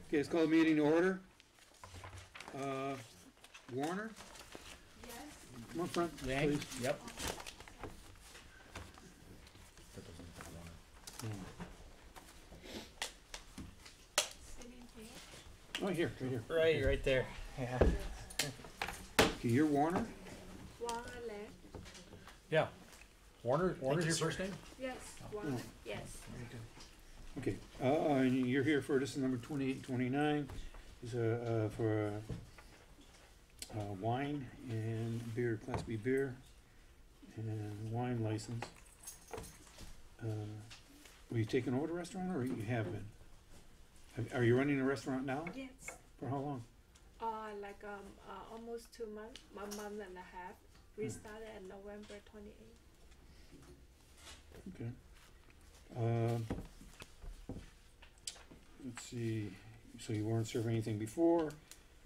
Okay, let's call the meeting to order. Warner, Yes. come up front, Yang? please. Yep. Sitting here. Oh, here, right here. Right there. Yeah. Okay, you're Warner? Warner left. Yeah. Warner's your first name? Yes. Warner. Yes. Okay, and you're here for, this is number 28 and 29, is for wine and beer, Class B beer, and wine license. Were you taking over the restaurant, or you have been? Are you running a restaurant now? Yes. For how long? Like almost 2 months, a month and a half. We started at November 28th. Okay. Let's see, so you weren't serving anything before?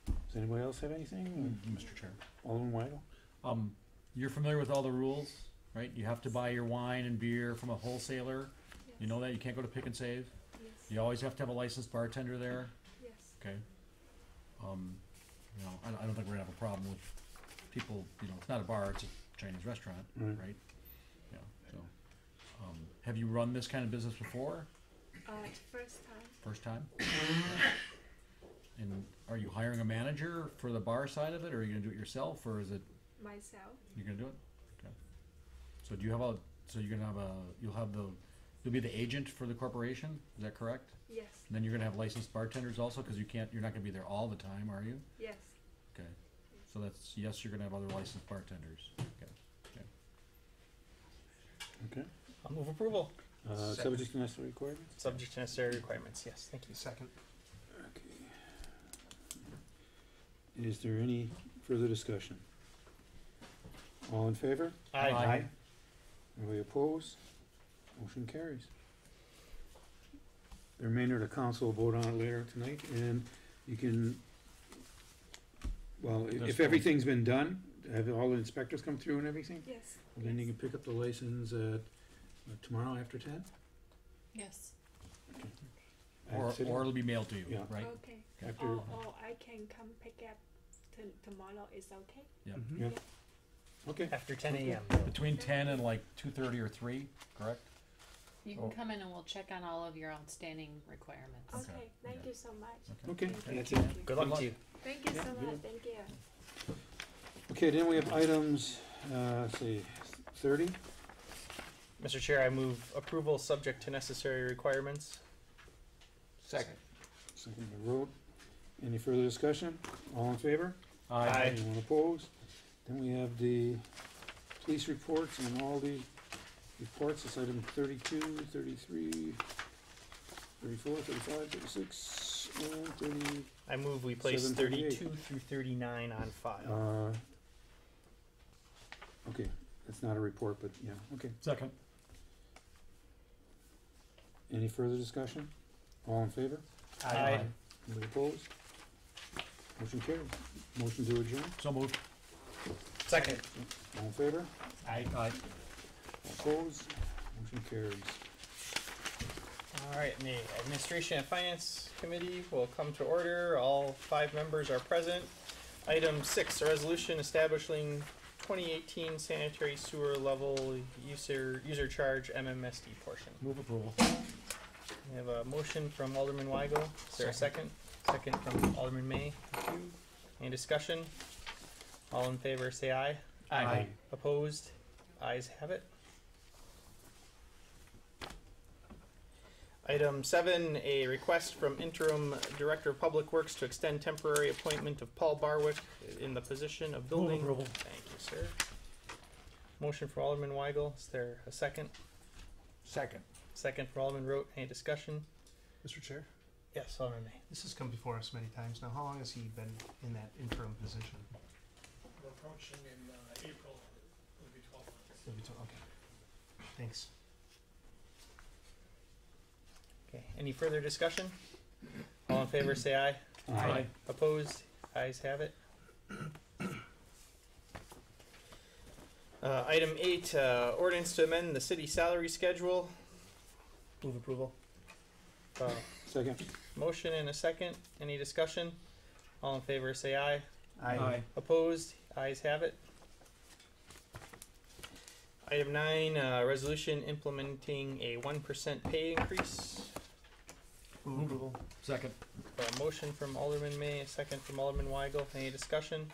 Does anybody else have anything? Mr. Chair. Alderman Weigel? You're familiar with all the rules, right? You have to buy your wine and beer from a wholesaler. Yes. You know that? You can't go to Pick and Save. Yes. You always have to have a licensed bartender there. Yes. Okay. You know, I don't think we're gonna have a problem with people, you know, it's not a bar, it's a Chinese restaurant, Right. right? Yeah, so. Have you run this kind of business before? First time. First time? And are you hiring a manager for the bar side of it, or are you gonna do it yourself, or is it, Myself. you're gonna do it? Okay. So do you have you'll be the agent for the corporation, is that correct? Yes. And then you're gonna have licensed bartenders also, because you're not gonna be there all the time, are you? Yes. Okay. So that's, yes, you're gonna have other licensed bartenders. Okay. Okay. I'll move approval. Subject to necessary requirements? Subject to necessary requirements. Yes, thank you. Second. Okay. Is there any further discussion? All in favor? Aye. Anybody opposed? Motion carries. The remainder of the council will vote on it later tonight, and you can, well, if everything's been done, have all the inspectors come through and everything? Yes. Well, then you can pick up the license tomorrow after 10? Yes. Or City? it'll be mailed to you, Yeah. right? Okay. After- Or I can come pick up tomorrow. Is okay? Yeah. Yeah. Okay. After 10 a.m. Between 10 and like 2:30 or 3, correct? You can come in and we'll check on all of your outstanding requirements. Okay. Thank Yeah. you so much. Okay, Thank that's you. it. Good luck to you. Thank you so Yeah, much. good. Thank you. Okay, then we have items, let's see, 30? Mr. Chair, I move approval subject to necessary requirements. Second. Second by Road. Any further discussion? All in favor? Aye. Anyone opposed? Then we have the police reports and all the reports. It's item 32, 33, 34, 35, 36, and 30. I move we place 738. 32 through 39 on file. Okay, that's not a report, but yeah, okay. Second. Any further discussion? All in favor? Aye. Anybody opposed? Motion carried. Motion to adjourn? So moved. Second. All in favor? Aye. Opposed? Motion carries. All right, and the Administration and Finance Committee will come to order. All 5 members are present. Item 6, a resolution establishing 2018 sanitary sewer level user charge MMSD portion. Move approval. We have a motion from Alderman Weigel. Is there a second? Second from Alderman May. Thank you. Any discussion? All in favor say aye. Aye. Opposed? Ayes have it. Item 7, a request from Interim Director of Public Works to extend temporary appointment of Paul Barwick in the position of building. Move approval. Thank you, sir. Motion for Alderman Weigel. Is there a second? Second. Second for Alderman Rote. Any discussion? Mr. Chair, Yes, Alderman May. this has come before us many times now. How long has he been in that interim position? We're approaching in April, it'll be 12 months. Okay. Thanks. Okay. Any further discussion? All in favor say aye. Aye. Opposed? Ayes have it. Item 8, ordinance to amend the city salary schedule. Move approval. Second. motion and a second. Any discussion? All in favor say aye. Aye. Opposed? Ayes have it. Item 9, resolution implementing a 1% pay increase. Move approval. Second. A motion from Alderman May, a second from Alderman Weigel. Any discussion?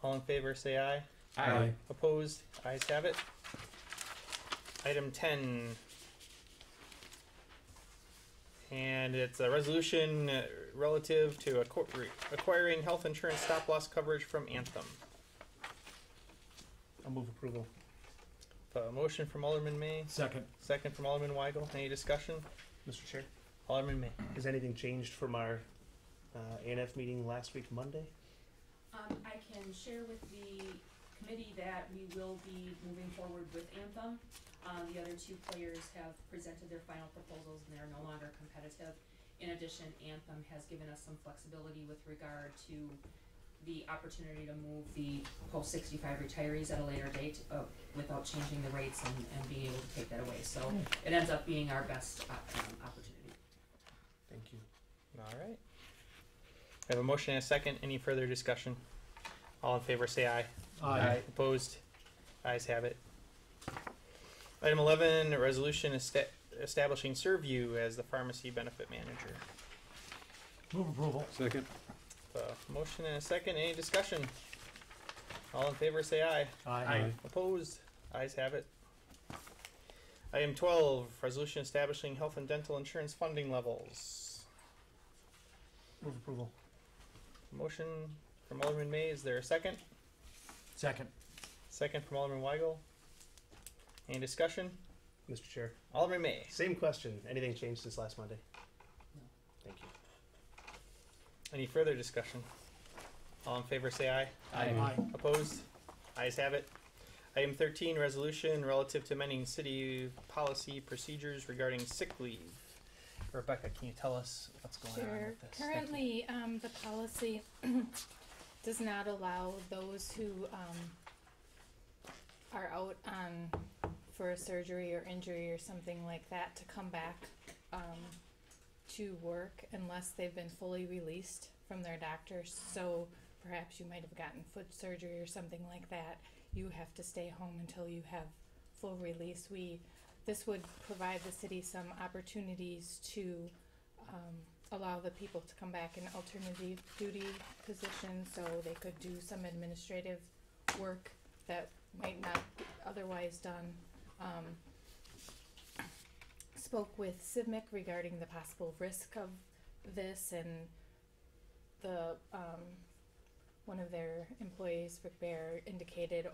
All in favor say aye. Aye. Opposed? Ayes have it. Item 10. And it's a resolution relative to acquiring health insurance stop-loss coverage from Anthem. I'll move approval. A motion from Alderman May, Second. second from Alderman Weigel. Any discussion? Mr. Chair, Alderman May. has anything changed from our ANF meeting last week, Monday? I can share with the committee that we will be moving forward with Anthem. The other two players have presented their final proposals and they're no longer competitive. In addition, Anthem has given us some flexibility with regard to the opportunity to move the post-65 retirees at a later date without changing the rates and being able to take that away. So it ends up being our best opportunity. Thank you. All right. I have a motion and a second. Any further discussion? All in favor say aye. Aye. Opposed? Ayes have it. Item 11, a resolution establishing Servview as the pharmacy benefit manager. Move approval. Second. Motion and a second. Any discussion? All in favor say aye. Aye. Opposed? Ayes have it. Item 12, resolution establishing health and dental insurance funding levels. Move approval. Motion from Alderman May. Is there a second? Second. Second from Alderman Weigel. Any discussion? Mr. Chair, Alderman May. same question. Anything changed since last Monday? No. Thank you. Any further discussion? All in favor say aye. Aye. Opposed? Ayes have it. Item 13, resolution relative to amending city policy procedures regarding sick leave. Rebecca, can you tell us what's going on Sure. with this? Thank you. Currently, the policy does not allow those who are out on for a surgery or injury or something like that to come back to work unless they've been fully released from their doctors. So perhaps you might have gotten foot surgery or something like that. You have to stay home until you have full release. This would provide the city some opportunities to allow the people to come back in alternative duty positions so they could do some administrative work that might not be otherwise done. Spoke with CIVMIC regarding the possible risk of this, and the one of their employees, Rick Bear, indicated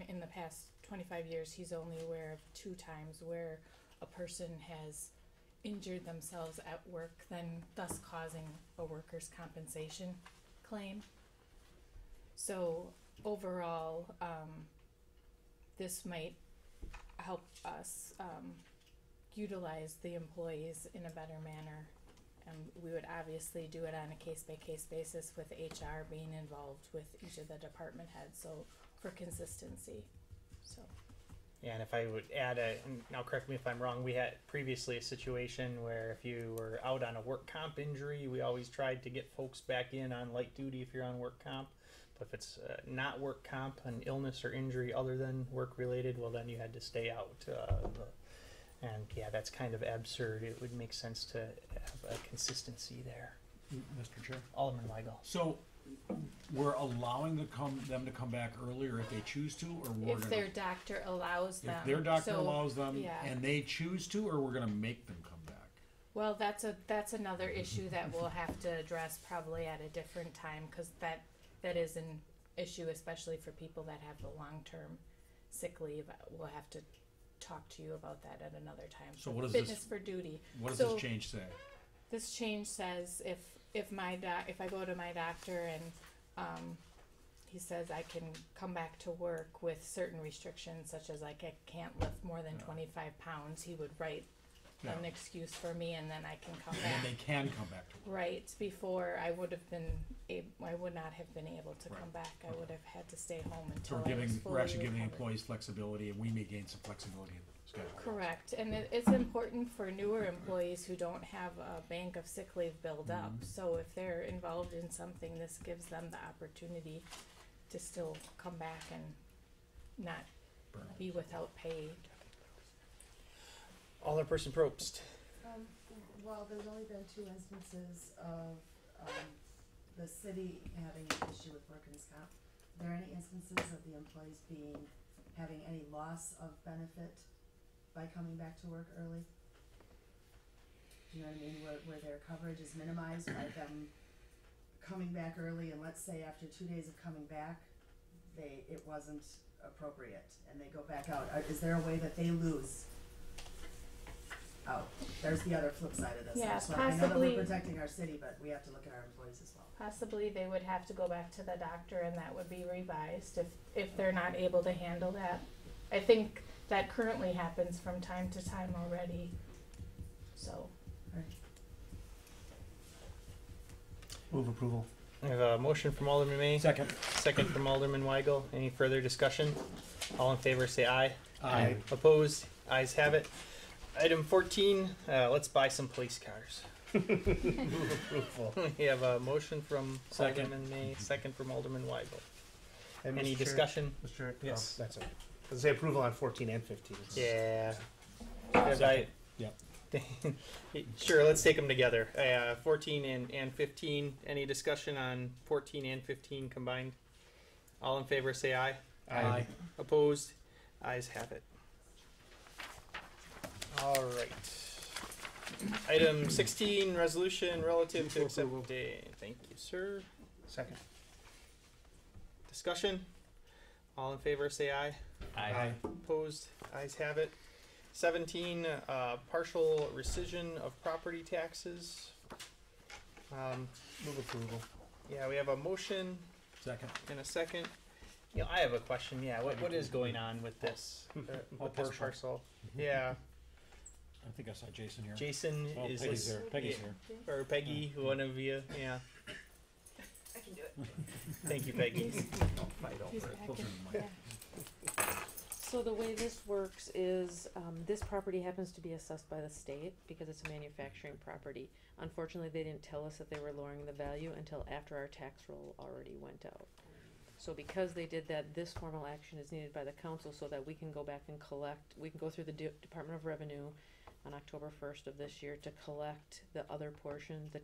in the past 25 years he's only aware of 2 times where a person has injured themselves at work, then thus causing a workers' compensation claim. So overall, this might help us utilize the employees in a better manner. And we would obviously do it on a case-by-case basis with HR being involved with each of the department heads, so for consistency, so. Yeah, and if I would add now correct me if I'm wrong, we had previously a situation where if you were out on a work comp injury, we always tried to get folks back in on light duty if you're on work comp. But if it's not work comp, an illness or injury other than work related, well then you had to stay out. And yeah, that's kind of absurd. It would make sense to have a consistency there. Mr. Chair. Alderman Weigel. So we're allowing them to come back earlier if they choose to, or we're If their doctor allows them. if their doctor so, allows them yeah. and they choose to, or we're gonna make them come back. Well, that's another issue that we'll have to address probably at a different time, cause that is an issue, especially for people that have the long-term sick leave. We'll have to talk to you about that at another time. So what does Fitness this- for duty. What does So- this change say? This change says if I go to my doctor and he says I can come back to work with certain restrictions, such as like I can't lift more than 25 pounds, he would write an Yeah. excuse for me, and then I can come And back. then they can come back to work. Right, before I would have been I I would not have been able to come Right. back. I would have had to stay home So until we're I was giving, fully we're actually giving recovered. employees flexibility, and we may gain some flexibility in the schedule. Correct, and it's important for newer employees who don't have a bank of sick leave built up. Mhm. So if they're involved in something, this gives them the opportunity to still come back and not Burn. be without pay. Alderperson Probst. Well, there's only been 2 instances of, the city having an issue with workers' comp. Are there any instances of the employees having any loss of benefit by coming back to work early? Do you know what I mean, where their coverage is minimized by them coming back early, and let's say after 2 days of coming back, it wasn't appropriate, and they go back out, is there a way that they lose out? There's the other flip side of this. Yeah, So I know that possibly- we're protecting our city, but we have to look at our employees as well. Possibly they would have to go back to the doctor and that would be revised if they're not able to handle that. I think that currently happens from time to time already, so. Move approval. I have a motion from Alderman May, Second. second from Alderman Weigel. Any further discussion? All in favor say aye. Aye. Opposed? Ayes have it. Item 14, let's buy some police cars. Move approval. We have a motion from Second. Alderman May, second from Alderman Weigel. And Any Mr. Chair- discussion? Mr. Chair, Yes. that's it. Does it say approval on 14 and 15? Yeah. As I- Yep. Sure, let's take them together. 14 and 15. Any discussion on 14 and 15 combined? All in favor say aye. Aye. Opposed? Ayes have it. All right. Item 16, resolution relative to accepting. Thank you, sir. Second. Discussion? All in favor say aye. Aye. Opposed? Ayes have it. 17, partial rescission of property taxes. Move approval. Yeah, we have a motion Second. and a second. You know, I have a question. Yeah, what is going on with this? With this parcel? Yeah, I think I saw Jason here. Jason Oh, is Peggy's this, there. Peggy's here. or Peggy, one of you. Yeah. I can do it. Thank you, Peggy. Fight He's over it. back Closer in- to the mic. yeah. So the way this works is, this property happens to be assessed by the state because it's a manufacturing property. Unfortunately, they didn't tell us that they were lowering the value until after our tax roll already went out. So because they did that, this formal action is needed by the council so that we can go back and collect, we can go through the Department of Revenue on October 1st of this year to collect the other portion, the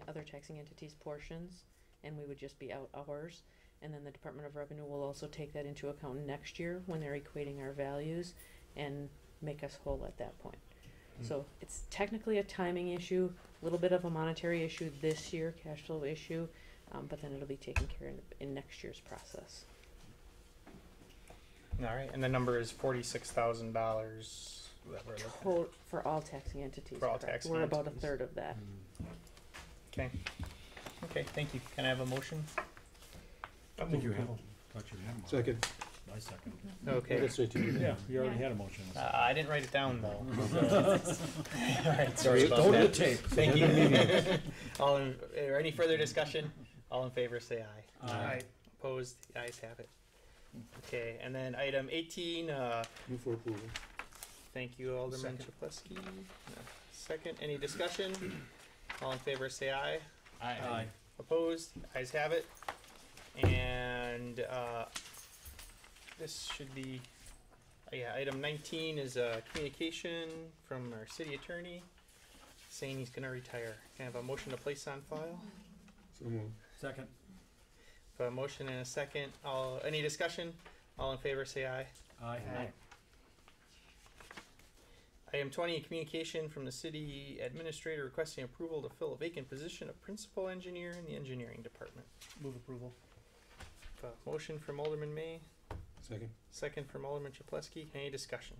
other taxing entities' portions, and we would just be out ours. And then the Department of Revenue will also take that into account next year when they're equating our values and make us whole at that point. So it's technically a timing issue, a little bit of a monetary issue this year, cash flow issue, but then it'll be taken care of in next year's process. All right, and the number is $46,000 that we're looking at. For all taxing entities. For all correct. taxing We're about a entities. third of that. Okay. Okay, thank you. Can I have a motion? I think you have. Thought you had one. Second. I second. Okay. Let's say two. Yeah, you already Yeah. had a motion. I didn't write it down though. All right, sorry about Go to the that. tape. Thank you. Or any further discussion? All in favor, say aye. Aye. Opposed? The ayes have it. Okay, and then item 18. Move for approval. Thank you, Alderman Second. Chapletsky. Second. Any discussion? All in favor, say aye. Aye. Opposed? Ayes have it. And this should be, yeah, item 19 is a communication from our city attorney saying he's going to retire. Can I have a motion to place on file? So moved. Second. A motion and a second. Any discussion? All in favor say aye. Aye. Item 20, communication from the city administrator requesting approval to fill a vacant position of principal engineer in the engineering department. Move approval. A motion from Alderman May, Second. second from Alderman Chapletsky. Any discussion?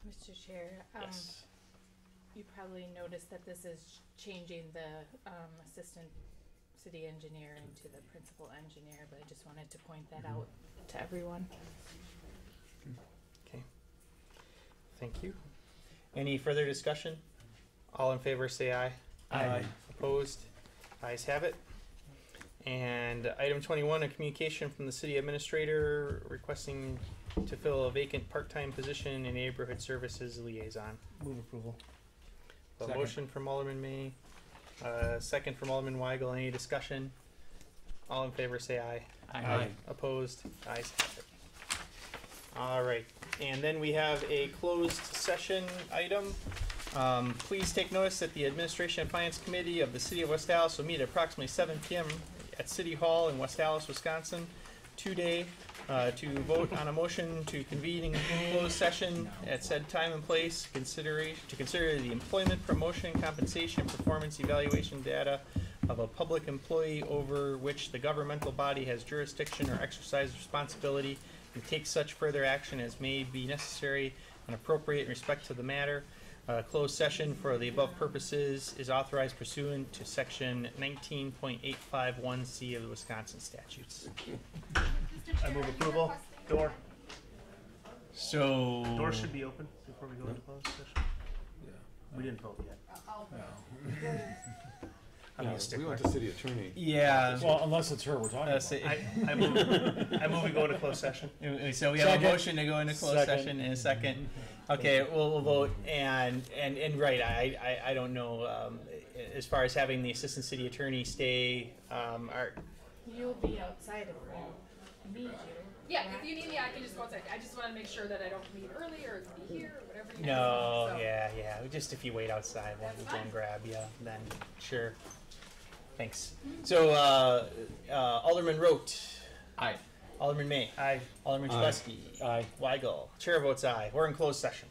Mr. Chair, Yes. you probably noticed that this is changing the assistant city engineer into the principal engineer, but I just wanted to point that out to everyone. Okay. Thank you. Any further discussion? All in favor say aye. Aye. Opposed? Ayes have it. And item 21, a communication from the city administrator requesting to fill a vacant part-time position in neighborhood services liaison. Move approval. A Second. motion from Alderman May, second from Alderman Weigel. Any discussion? All in favor say aye. Aye. Opposed? Ayes have it. All right, and then we have a closed session item. Please take notice that the Administration and Finance Committee of the City of West Allis will meet at approximately 7 p.m. at City Hall in West Allis, Wisconsin, today, to vote on a motion to convene in closed session at said time and place, to consider the employment, promotion, compensation, performance evaluation data of a public employee over which the governmental body has jurisdiction or exercise responsibility, and take such further action as may be necessary and appropriate in respect to the matter. Closed session for the above purposes is authorized pursuant to section 19.851C of the Wisconsin statutes. I move approval. Door. So. Door should be open before we go into closed session. We didn't vote yet. I'm gonna We stick want with the city attorney. Yeah. Well, unless it's her we're talking about. I move we go into closed session. So we have Second. a motion to go into closed Second. session in a second. Okay, we'll vote, and right, I don't know, as far as having the assistant city attorney stay, You'll be outside if we need you. Yeah, if you need me, I can just go outside. I just wanna make sure that I don't leave early or be here or whatever you no, guys need, so. yeah, just if you wait outside, we'll That's go and fine. grab you, then, sure. Thanks. So, Alderman Rote. Aye. Alderman May. Aye. Alderman Aye. Chalesky. Aye. Weigel. Chair votes aye. We're in closed session.